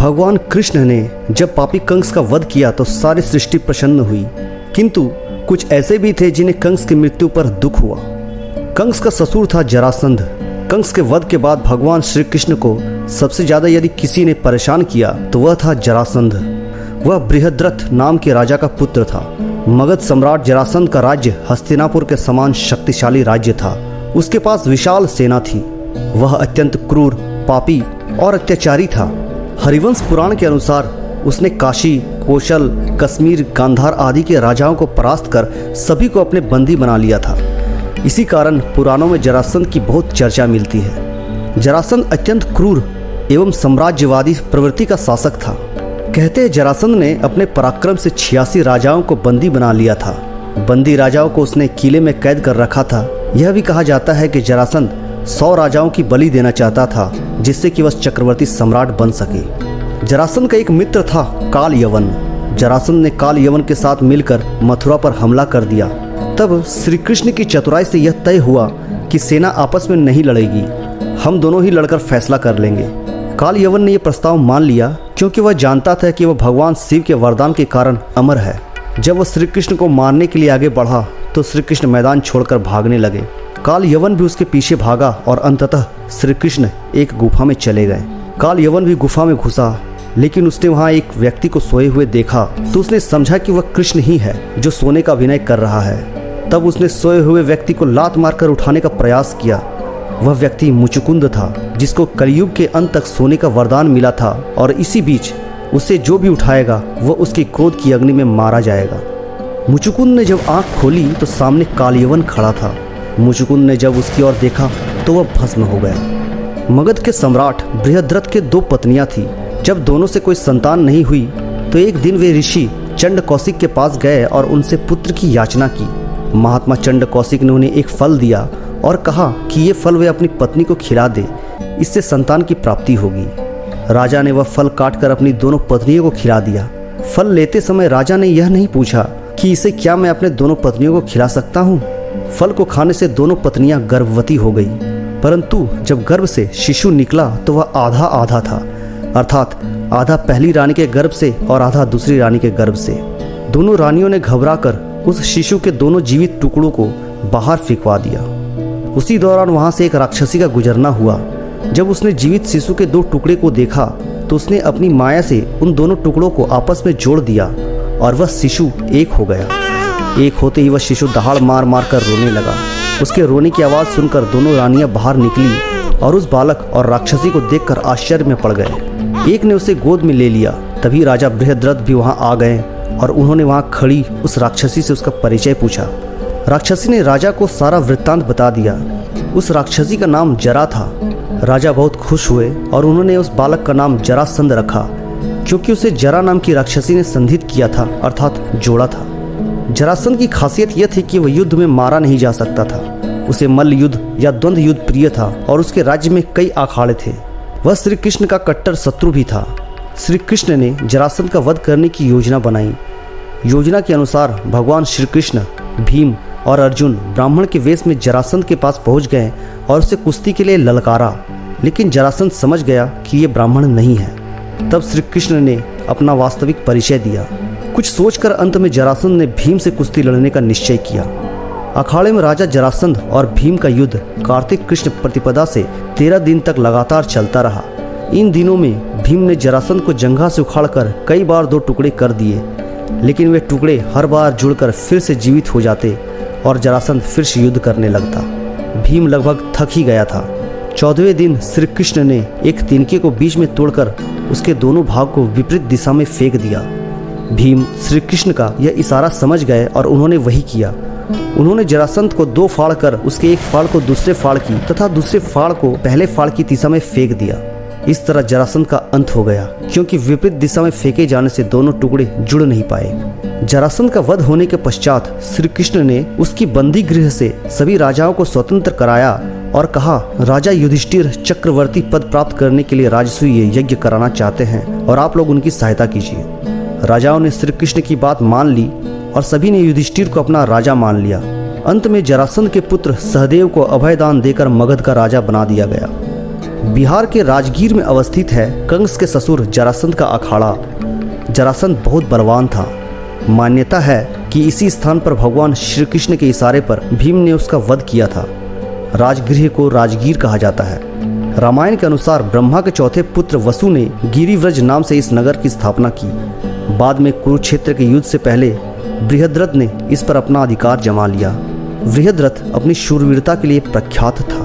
भगवान कृष्ण ने जब पापी कंस का वध किया तो सारी सृष्टि प्रसन्न हुई, किंतु कुछ ऐसे भी थे जिन्हें कंस की मृत्यु पर दुख हुआ। कंस का ससुर था जरासंध। कंस के वध के बाद भगवान श्री कृष्ण को सबसे ज्यादा यदि किसी ने परेशान किया तो वह था जरासंध। वह बृहद्रथ नाम के राजा का पुत्र था। मगध सम्राट जरासंध का राज्य हस्तिनापुर के समान शक्तिशाली राज्य था। उसके पास विशाल सेना थी। वह अत्यंत क्रूर, पापी और अत्याचारी था। हरिवंश पुराण के अनुसार उसने काशी, कौशल, कश्मीर, गांधार आदि के राजाओं को परास्त कर सभी को अपने बंदी बना लिया था। इसी कारण पुराणों में जरासंध की बहुत चर्चा मिलती है। जरासंध अत्यंत क्रूर एवं साम्राज्यवादी प्रवृत्ति का शासक था। कहते हैं जरासंध ने अपने पराक्रम से 86 राजाओं को बंदी बना लिया था। बंदी राजाओं को उसने किले में कैद कर रखा था। यह भी कहा जाता है कि जरासंध 100 राजाओं की बलि देना चाहता था, जिससे कि वह चक्रवर्ती सम्राट बन सके। जरासंध का एक मित्र था काल यवन। जरासंध ने काल यवन के साथ मिलकर मथुरा पर हमला कर दिया। तब श्री कृष्ण की चतुराई से यह तय हुआ कि सेना आपस में नहीं लड़ेगी, हम दोनों ही लड़कर फैसला कर लेंगे। काल यवन ने यह प्रस्ताव मान लिया, क्योंकि वह जानता था कि वह भगवान शिव के वरदान के कारण अमर है। जब वह श्री कृष्ण को मारने के लिए आगे बढ़ा तो श्री कृष्ण मैदान छोड़कर भागने लगे। काल यवन भी उसके पीछे भागा और अंततः श्री कृष्ण एक गुफा में चले गए। काल यवन भी गुफा में घुसा, लेकिन उसने वहां एक व्यक्ति को सोए हुए देखा तो उसने समझा कि वह कृष्ण ही है जो सोने का अभिनय कर रहा है। तब उसने सोए हुए व्यक्ति को लात मारकर उठाने का प्रयास किया। वह व्यक्ति मुचुकुंद था, जिसको कलयुग के अंत तक सोने का वरदान मिला था, और इसी बीच उसे जो भी उठाएगा वह उसके क्रोध की अग्नि में मारा जाएगा। मुचुकुंद ने जब आंख खोली तो सामने कालयवन खड़ा था। मुचुकुंद ने जब उसकी ओर देखा तो वह भस्म हो गया। मगध के सम्राट बृहद्रथ के 2 पत्नियां थी। जब दोनों से कोई संतान नहीं हुई तो एक दिन वे ऋषि चंड कौशिक के पास गए और उनसे पुत्र की याचना की। महात्मा चंड कौशिक ने उन्हें एक फल दिया और कहा कि ये फल वे अपनी पत्नी को खिला दे, इससे संतान की प्राप्ति होगी। राजा ने वह फल काटकर अपनी दोनों पत्नियों को खिला दिया। फल लेते समय राजा ने यह नहीं पूछा कि इसे क्या मैं अपने दोनों पत्नियों को खिला सकता हूँ। फल को खाने से दोनों पत्नियां गर्भवती हो गई, परंतु जब गर्भ से शिशु निकला तो वह आधा आधा था, अर्थात आधा पहली रानी के गर्भ से और आधा दूसरी रानी के गर्भ से। दोनों रानियों ने घबराकर उस शिशु के दोनों जीवित टुकड़ों को बाहर फेंकवा दिया। उसी दौरान वहां से एक राक्षसी का गुजरना हुआ। जब उसने जीवित शिशु के 2 टुकड़े को देखा तो उसने अपनी माया से उन दोनों टुकड़ों को आपस में जोड़ दिया और वह शिशु एक हो गया। एक होते ही वह शिशु दहाड़ मार मार कर रोने लगा। उसके रोने की आवाज़ सुनकर दोनों रानियां बाहर निकली और उस बालक और राक्षसी को देखकर आश्चर्य में पड़ गए। एक ने उसे गोद में ले लिया। तभी राजा बृहद्रथ भी वहां आ गए और उन्होंने वहां खड़ी उस राक्षसी से उसका परिचय पूछा। राक्षसी ने राजा को सारा वृत्तांत बता दिया। उस राक्षसी का नाम जरा था। राजा बहुत खुश हुए और उन्होंने उस बालक का नाम जरासंध रखा, क्योंकि उसे जरा नाम की राक्षसी ने संधित किया था, अर्थात जोड़ा था। जरासंध की खासियत यह थी कि वह युद्ध में मारा नहीं जा सकता था। उसे मल्ल युद्ध या द्वंद्व युद्ध प्रिय था और उसके राज्य में कई अखाड़े थे। वह श्री कृष्ण का कट्टर शत्रु भी था। श्री कृष्ण ने जरासंध का वध करने की योजना बनाई। योजना के अनुसार भगवान श्री कृष्ण, भीम और अर्जुन ब्राह्मण के वेश में जरासंध के पास पहुंच गए और उसे कुश्ती के लिए ललकारा, लेकिन जरासंध समझ गया कि ये ब्राह्मण नहीं है। तब श्री कृष्ण ने अपना वास्तविक परिचय दिया। कुछ सोचकर अंत में जरासंध ने भीम से कुश्ती लड़ने का निश्चय किया। अखाड़े में राजा जरासंध और भीम का युद्ध कार्तिक कृष्ण प्रतिपदा से 13 दिन तक लगातार चलता रहा। इन दिनों में भीम ने जरासंध को जंघा से उखाड़कर कई बार 2 टुकड़े कर दिए, लेकिन वे टुकड़े हर बार जुड़कर फिर से जीवित हो जाते और जरासंध फिर से युद्ध करने लगता। भीम लगभग थक ही गया था। 14वें दिन श्री कृष्ण ने एक तिनके को बीच में तोड़कर उसके दोनों भाग को विपरीत दिशा में फेंक दिया। भीम श्री कृष्ण का यह इशारा समझ गए और उन्होंने वही किया। उन्होंने जरासंध को 2 फाड़ कर उसके एक फाड़ को दूसरे फाड़ की तथा दूसरे फाड़ को पहले फाड़ की दिशा में फेंक दिया। इस तरह जरासंध का अंत हो गया, क्योंकि विपरीत दिशा में फेंके जाने से दोनों टुकड़े जुड़ नहीं पाए। जरासंध का वध होने के पश्चात श्री कृष्ण ने उसकी बंदी गृह से सभी राजाओं को स्वतंत्र कराया और कहा, राजा युधिष्ठिर चक्रवर्ती पद प्राप्त करने के लिए राजसूय यज्ञ कराना चाहते हैं और आप लोग उनकी सहायता कीजिए। राजाओं ने श्री कृष्ण की बात मान ली और सभी ने युधिष्ठिर को अपना राजा मान लिया। अंत में जरासंध के पुत्र सहदेव को अभय दान देकर मगध का राजा बना दिया गया। बिहार के राजगीर में अवस्थित है कंस के ससुर जरासंध का अखाड़ा। जरासंध बहुत बलवान था। मान्यता है कि इसी स्थान पर भगवान श्री कृष्ण के इशारे पर भीम ने उसका वध किया था। राजगृह को राजगीर कहा जाता है। रामायण के अनुसार ब्रह्मा के चौथे पुत्र वसु ने गिरिव्रज नाम से इस नगर की स्थापना की। बाद में कुरुक्षेत्र के युद्ध से पहले बृहद्रथ ने इस पर अपना अधिकार जमा लिया। बृहद्रथ अपनी शूरवीरता के लिए प्रख्यात था।